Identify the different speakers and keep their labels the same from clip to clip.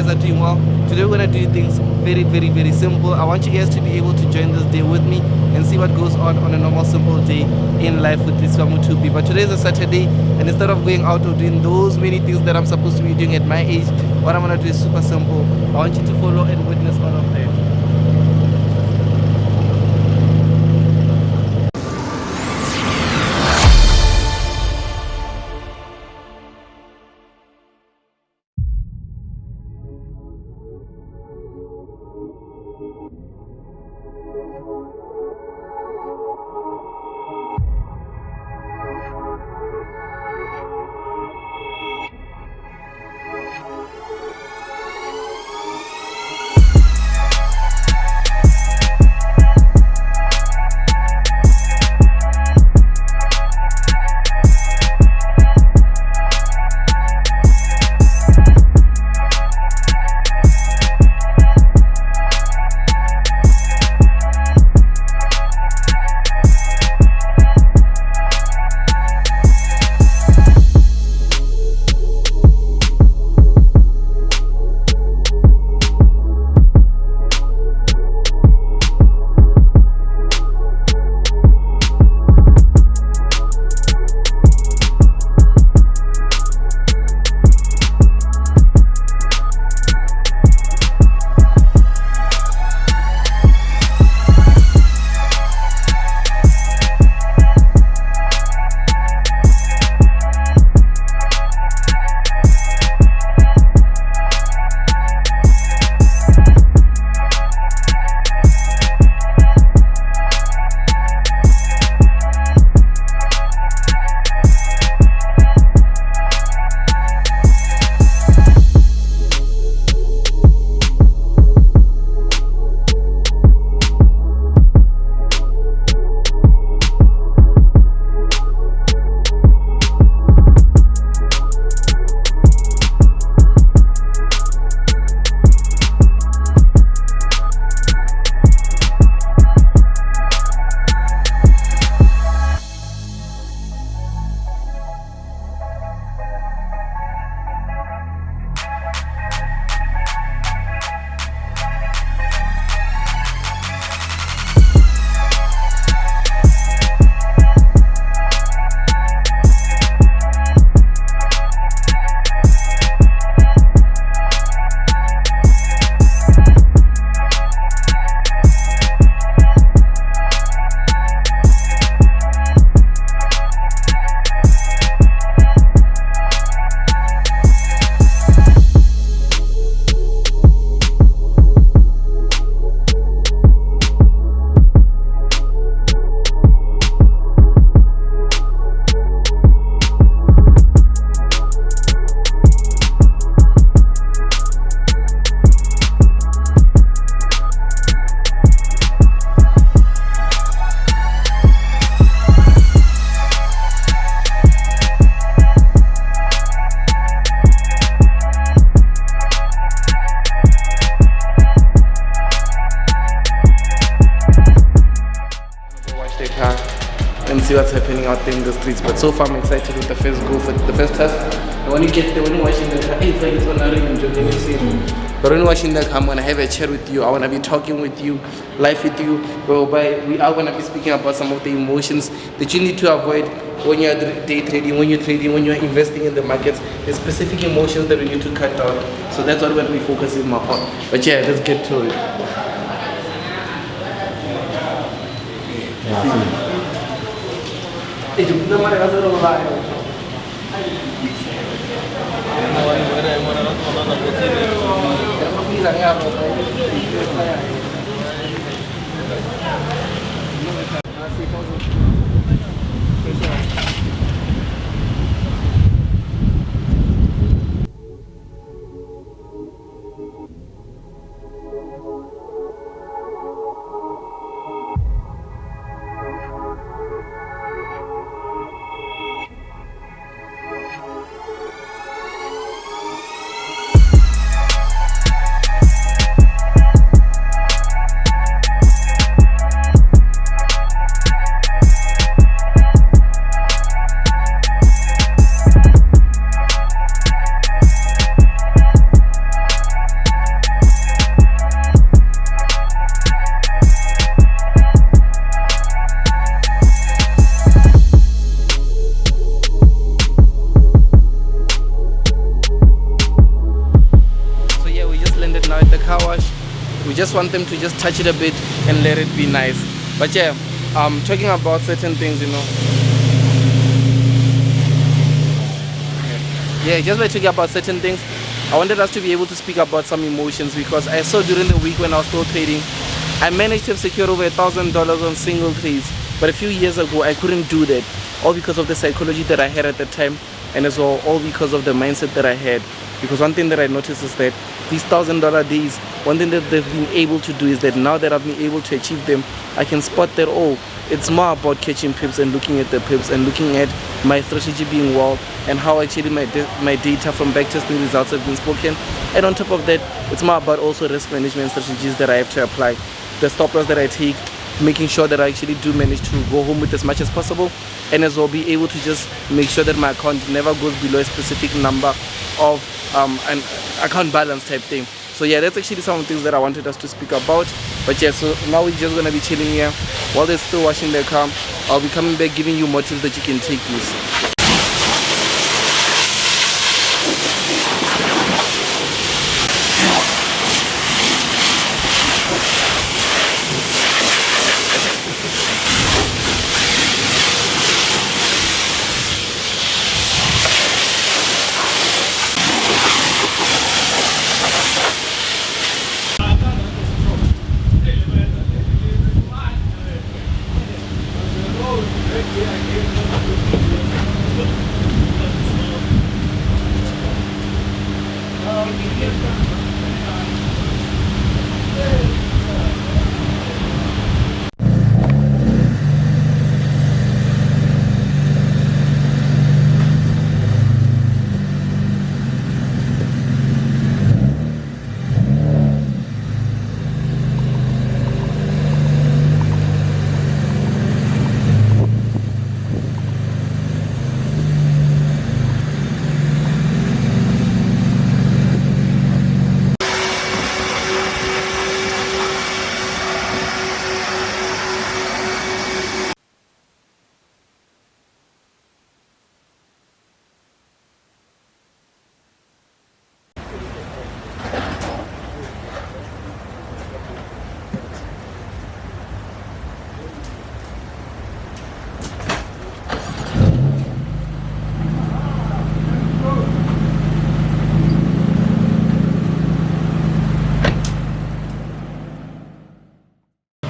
Speaker 1: guys are doing well. Today we're going to do things very, very, very simple. I want you guys to be able to join this day with me and see what goes on a normal simple day in life with Lesiba Mothupi. But today is a Saturday, and instead of going out or doing those many things that I'm supposed to be doing at my age, what I'm going to do is super simple. I want you to follow and witness all of that. And see what's happening out there in the streets. But so far I'm excited with the first go for the first task. And when you get there, when you're watching the car, hey, it's like it's one hour in Jordan, you see. But when you're watching the car, I'm gonna have a chat with you. I wanna be talking with you, live with you, whereby we are gonna be speaking about some of the emotions that you need to avoid when you're day trading, when you're trading, when you're investing in the markets. There's specific emotions that we need to cut down. So that's what we're gonna be focusing on. But yeah, let's get to it. just want them to just touch it a bit and let it be nice. But yeah, talking about certain things, you know. Yeah, just by talking about certain things, I wanted us to be able to speak about some emotions, because I saw during the week when I was still trading, I managed to secure over $1,000 on single trades. But a few years ago, I couldn't do that, all because of the psychology that I had at the time, and as well, all because of the mindset that I had. Because one thing that I noticed is that these $1,000 days, one thing that they've been able to do is that now that I've been able to achieve them, I can spot that, oh, it's more about catching pips and looking at the pips and looking at my strategy being well, and how actually my data from backtesting results have been spoken. And on top of that, it's more about also risk management strategies that I have to apply, the stop loss that I take, making sure that I actually do manage to go home with as much as possible, and as well be able to just make sure that my account never goes below a specific number of an account balance type thing. So yeah, that's actually some of the things that I wanted us to speak about. But yeah, so now we're just gonna be chilling here while they're still washing their car. I'll be coming back giving you more tips that you can take use.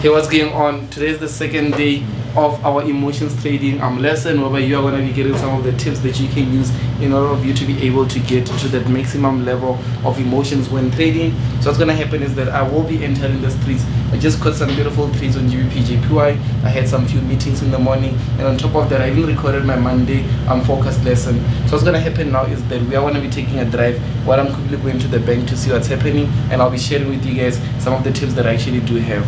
Speaker 1: Hey, what's going on? Today is the second day of our emotions trading lesson, whereby you are going to be getting some of the tips that you can use in order for you to be able to get to that maximum level of emotions when trading. So what's going to happen is that I will be entering the streets. I just caught some beautiful trades on GBP/JPY. I had some few meetings in the morning, and on top of that, I even recorded my Monday forecast lesson. So what's going to happen now is that we are going to be taking a drive while I'm quickly going to the bank to see what's happening, and I'll be sharing with you guys some of the tips that I actually do have.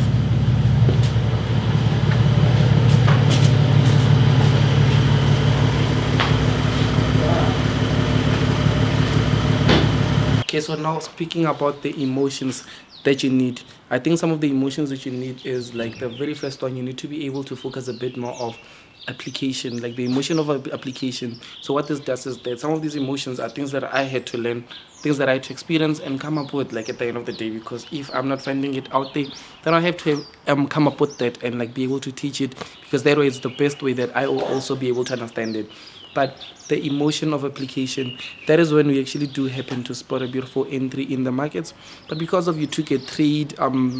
Speaker 1: Okay, so now speaking about the emotions that you need, I think some of the emotions that you need is like the very first one. You need to be able to focus a bit more of application, like the emotion of application. So what this does is that some of these emotions are things that I had to learn, things that I had to experience and come up with, like at the end of the day, because if I'm not finding it out there, then I have to come up with that and like be able to teach it, because that way it's the best way that I will also be able to understand it. But the emotion of application, that is when we actually do happen to spot a beautiful entry in the markets. But because of you took a trade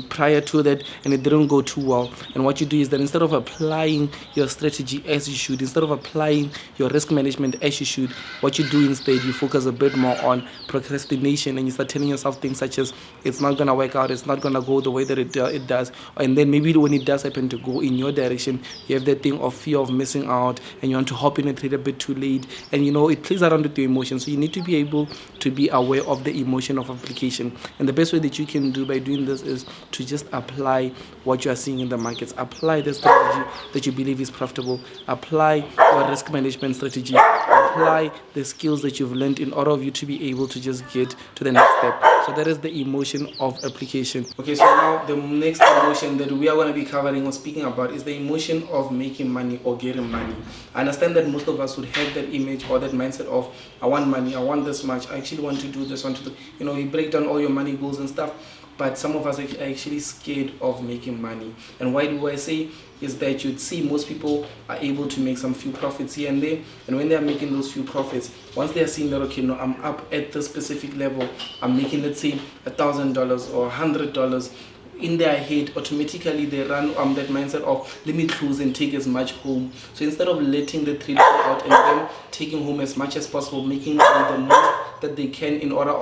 Speaker 1: prior to that and it didn't go too well, and what you do is that instead of applying your strategy as you should, instead of applying your risk management as you should, what you do instead, you focus a bit more on procrastination, and you start telling yourself things such as, it's not gonna work out, it's not gonna go the way that it does. And then maybe when it does happen to go in your direction, you have that thing of fear of missing out, and you want to hop in and trade a bit too late, and you know it plays around with your emotions. So you need to be able to be aware of the emotion of application, and the best way that you can do by doing this is to just apply what you are seeing in the markets. Apply the strategy that you believe is profitable, apply your risk management strategy, apply the skills that you've learned in order of you to be able to just get to the next step. So that is the emotion of application. Okay, so now the next emotion that we are going to be covering or speaking about is the emotion of making money or getting money. I understand that most of us would have that image or that mindset of, I want money, I want this much, I actually want to do this, want to do, you know, you break down all your money goals and stuff. but some of us are actually scared of making money. And why do I say is that you'd see most people are able to make some few profits here and there, and when they are making those few profits, once they are seeing that, okay, no, I'm up at this specific level, I'm making, let's say, $1,000 or $100, in their head automatically they run that mindset of, let me close and take as much home. So instead of letting the trade go out and then taking home as much as possible, making the most that they can in order,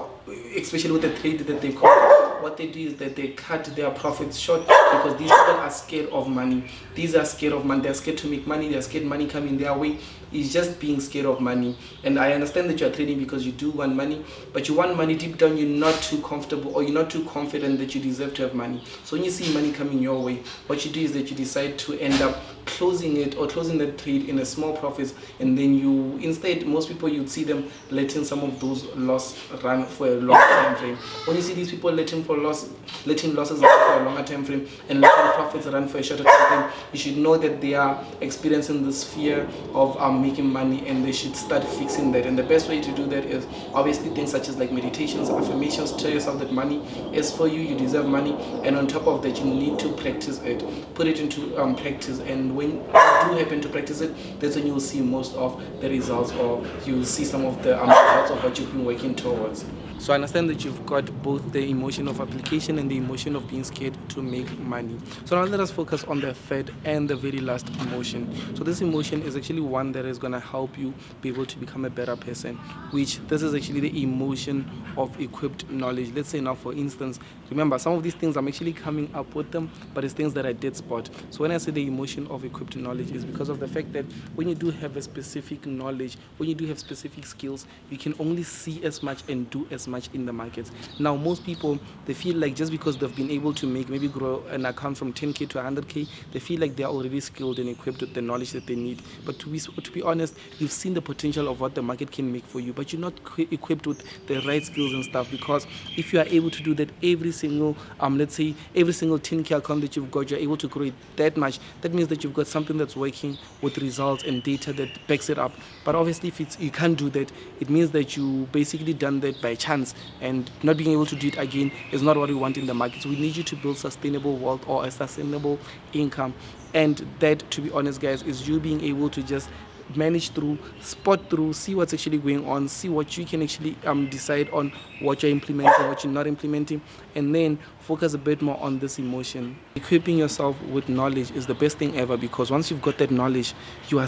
Speaker 1: especially with the trade that they've got, what they do is that they cut their profits short, because these people are scared of money. These are scared of money. They're scared to make money. They're scared money coming their way. It's just being scared of money. And I understand that you're trading because you do want money, but you want money deep down. You're not too comfortable, or you're not too confident that you deserve to have money. So when you see money coming your way, what you do is that you decide to end up closing it, or closing the trade in a small profits, and then you instead, most people, you'd see them letting some of those loss run for a long time frame. When you see these people letting losses run for a longer time frame and letting profits run for a shorter time frame, you should know that they are experiencing this fear of making money, and they should start fixing that. And the best way to do that is obviously things such as like meditations, affirmations. Tell yourself that money is for you, you deserve money, and on top of that, you need to practice it, put it into practice. And when you do happen to practice it, that's when you will see most of the results, or you will see some of the results of what you've been working towards. So I understand that you've got both the emotion of application and the emotion of being scared to make money. So now let us focus on the third and the very last emotion. So this emotion is actually one that is going to help you be able to become a better person, which this is actually the emotion of equipped knowledge. Let's say now, for instance, remember, some of these things I'm actually coming up with them, but it's things that I did spot. So when I say the emotion of equipped knowledge, is because of the fact that when you do have a specific knowledge, when you do have specific skills, you can only see as much and do as much in the markets. Now, most people, they feel like just because they've been able to maybe grow an account from 10k to 100k, they feel like they're already skilled and equipped with the knowledge that they need. But to be honest, you've seen the potential of what the market can make for you, but you're not equipped with the right skills and stuff. Because if you are able to do that every single let's say every single 10k account that you've got, you're able to grow it that much, that means that you've got something that's working with results and data that backs it up. But obviously, if you can't do that, it means that you basically done that by chance, and not being able to do it again is not what we want in the market. So we need you to build sustainable wealth, or a sustainable income. And that, to be honest, guys, is you being able to just manage through, spot through, see what's actually going on, see what you can actually decide on, what you're implementing, what you're not implementing, and then focus a bit more on this emotion. Equipping yourself with knowledge is the best thing ever, because once you've got that knowledge, you're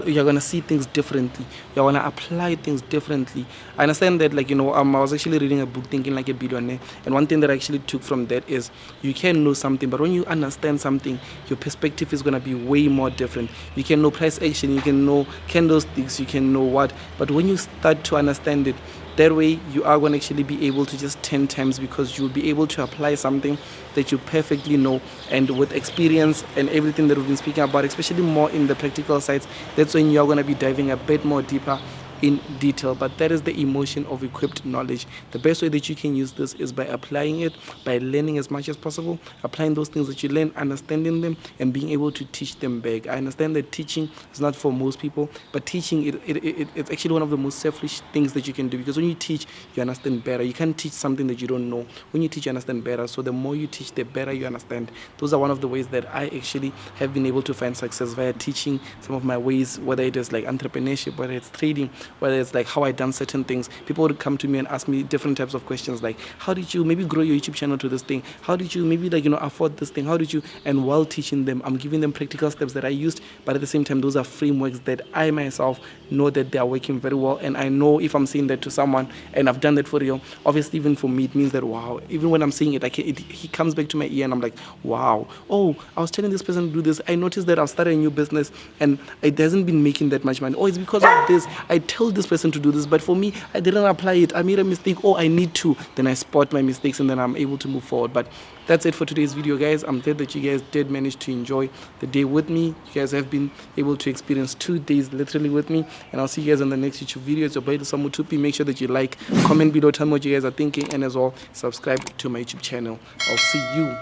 Speaker 1: going to see things differently. You're going to apply things differently. I understand that, like, I was actually reading a book, Thinking Like a Billionaire, and one thing that I actually took from that is you can know something, but when you understand something, your perspective is going to be way more different. You can know price action, you can know candlesticks, you can know what, but when you start to understand it, that way you are going to actually be able to just 10 times, because you'll be able to apply something that you perfectly know. And with experience and everything that we've been speaking about, especially more in the practical sides, that's when you're going to be diving a bit more deeper in detail. But that is the emotion of equipped knowledge. The best way that you can use this is by applying it, by learning as much as possible, applying those things that you learn, understanding them, and being able to teach them back. I understand that teaching is not for most people, but teaching it's actually one of the most selfish things that you can do, because when you teach, you understand better. You can't teach something that you don't know. When you teach, you understand better. So the more you teach, the better you understand. Those are one of the ways that I actually have been able to find success, via teaching some of my ways, whether it is like entrepreneurship, whether it's trading, whether it's like how I done certain things. People would come to me and ask me different types of questions, like, how did you maybe grow your YouTube channel to this thing? How did you maybe afford this thing? How did you? And while teaching them, I'm giving them practical steps that I used, but at the same time, those are frameworks that I myself know that they are working very well. And I know if I'm saying that to someone and I've done that for real, obviously even for me, it means that, wow, even when I'm saying it, he comes back to my ear and I'm like, wow, oh, I was telling this person to do this. I noticed that I've started a new business and it hasn't been making that much money. Oh, it's because of this. I tell this person to do this, but for me, I didn't apply it. I made a mistake. Oh, I need to. Then I spot my mistakes and then I'm able to move forward. But that's it for today's video, guys. I'm glad that you guys did manage to enjoy the day with me. You guys have been able to experience 2 days literally with me, and I'll see you guys on the next YouTube video. It's your boy Mothupi. Make sure that you like, comment below, tell me what you guys are thinking, and as well, subscribe to my YouTube channel. I'll see you